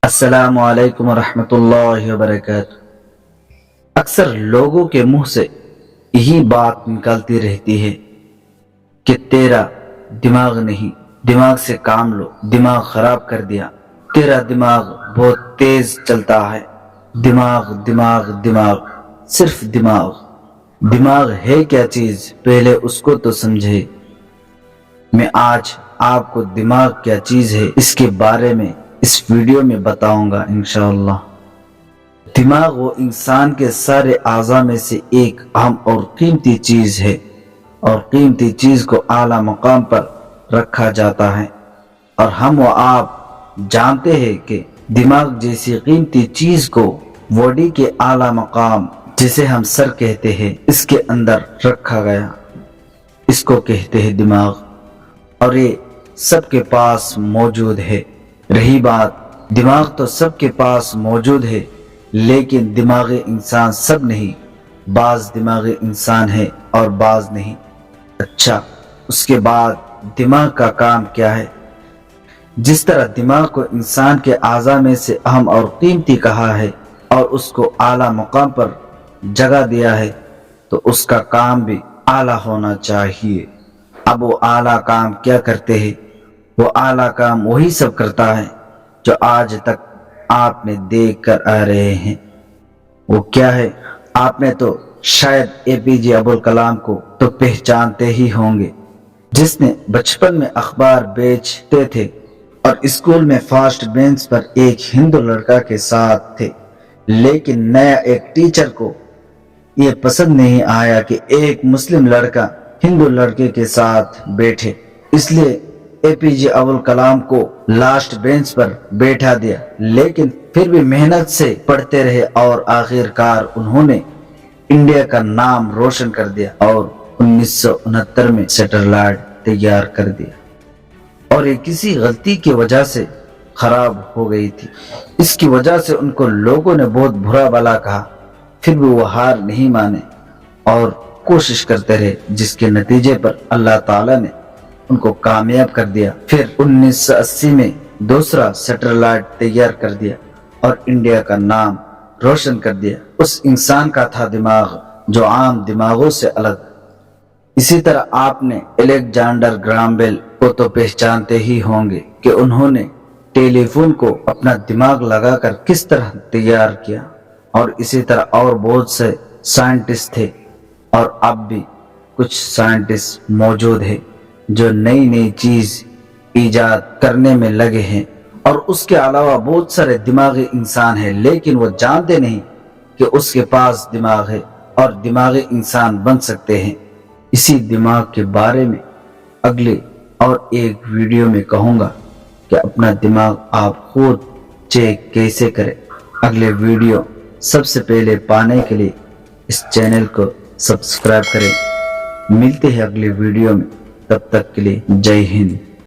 السلام علیکم ورحمۃ اللہ وبرکاتہ۔ اکثر لوگوں کے منہ سے یہی بات نکلتی رہتی ہے کہ تیرا دماغ نہیں، دماغ سے کام لو، دماغ خراب کر دیا، تیرا دماغ بہت تیز چلتا ہے، دماغ دماغ دماغ، صرف دماغ۔ دماغ ہے کیا چیز، پہلے اس کو تو سمجھے۔ میں آج آپ کو دماغ کیا چیز ہے اس کے بارے میں اس ویڈیو میں بتاؤں گا انشاءاللہ۔ دماغ وہ انسان کے سارے اعضاء میں سے ایک اہم اور قیمتی چیز ہے، اور قیمتی چیز کو اعلیٰ مقام پر رکھا جاتا ہے، اور ہم و آپ جانتے ہیں کہ دماغ جیسی قیمتی چیز کو باڈی کے اعلیٰ مقام جسے ہم سر کہتے ہیں اس کے اندر رکھا گیا، اس کو کہتے ہیں دماغ، اور یہ سب کے پاس موجود ہے۔ رہی بات، دماغ تو سب کے پاس موجود ہے لیکن دماغ انسان سب نہیں، بعض دماغ انسان ہے اور بعض نہیں۔ اچھا، اس کے بعد دماغ کا کام کیا ہے؟ جس طرح دماغ کو انسان کے اعضاء میں سے اہم اور قیمتی کہا ہے اور اس کو اعلیٰ مقام پر جگہ دیا ہے، تو اس کا کام بھی اعلیٰ ہونا چاہیے۔ اب وہ اعلیٰ کام کیا کرتے ہیں؟ وہ اعلیٰ کام وہی سب کرتا ہے جو آج تک آپ نے دیکھ کر آ رہے ہیں۔ وہ کیا ہے؟ آپ نے تو شاید APJ ابوالکلام کو تو پہچانتے ہی ہوں گے، جس نے بچپن میں اخبار بیچتے تھے اور اسکول میں فرسٹ بینچ پر ایک ہندو لڑکا کے ساتھ تھے، لیکن نیا ایک ٹیچر کو یہ پسند نہیں آیا کہ ایک مسلم لڑکا ہندو لڑکے کے ساتھ بیٹھے، اس لیے APJ ابوالکلام کو لاسٹ بینچ پر بیٹھا دیا، لیکن پھر بھی محنت سے پڑھتے رہے اور آخر کار انہوں نے انڈیا کا نام روشن کر دیا اور 1969 میں سیٹلائٹ تیار کر دیا، اور یہ کسی غلطی کی وجہ سے خراب ہو گئی تھی۔ اس کی وجہ سے ان کو لوگوں نے بہت برا بھلا کہا، پھر بھی وہ ہار نہیں مانے اور کوشش کرتے رہے، جس کے نتیجے پر اللہ تعالیٰ نے ان کو کامیاب کر دیا۔ پھر 1980 میں دوسرا سیٹلائٹ تیار کر دیا اور انڈیا کا نام روشن کر دیا۔ اس انسان کا تھا دماغ جو عام دماغوں سے الگ۔ اسی طرح آپ نے الیگزینڈر گراہم بیل کو تو پہچانتے ہی ہوں گے کہ انہوں نے ٹیلی فون کو اپنا دماغ لگا کر کس طرح تیار کیا، اور اسی طرح اور بہت سے سائنٹسٹ تھے، اور اب بھی کچھ سائنٹسٹ موجود ہیں جو نئی نئی چیز ایجاد کرنے میں لگے ہیں، اور اس کے علاوہ بہت سارے دماغی انسان ہیں لیکن وہ جانتے نہیں کہ اس کے پاس دماغ ہے اور دماغی انسان بن سکتے ہیں۔ اسی دماغ کے بارے میں اگلے اور ایک ویڈیو میں کہوں گا کہ اپنا دماغ آپ خود چیک کیسے کریں۔ اگلے ویڈیو سب سے پہلے پانے کے لیے اس چینل کو سبسکرائب کریں۔ ملتے ہیں اگلے ویڈیو میں، تب تک کے لیے جے ہند۔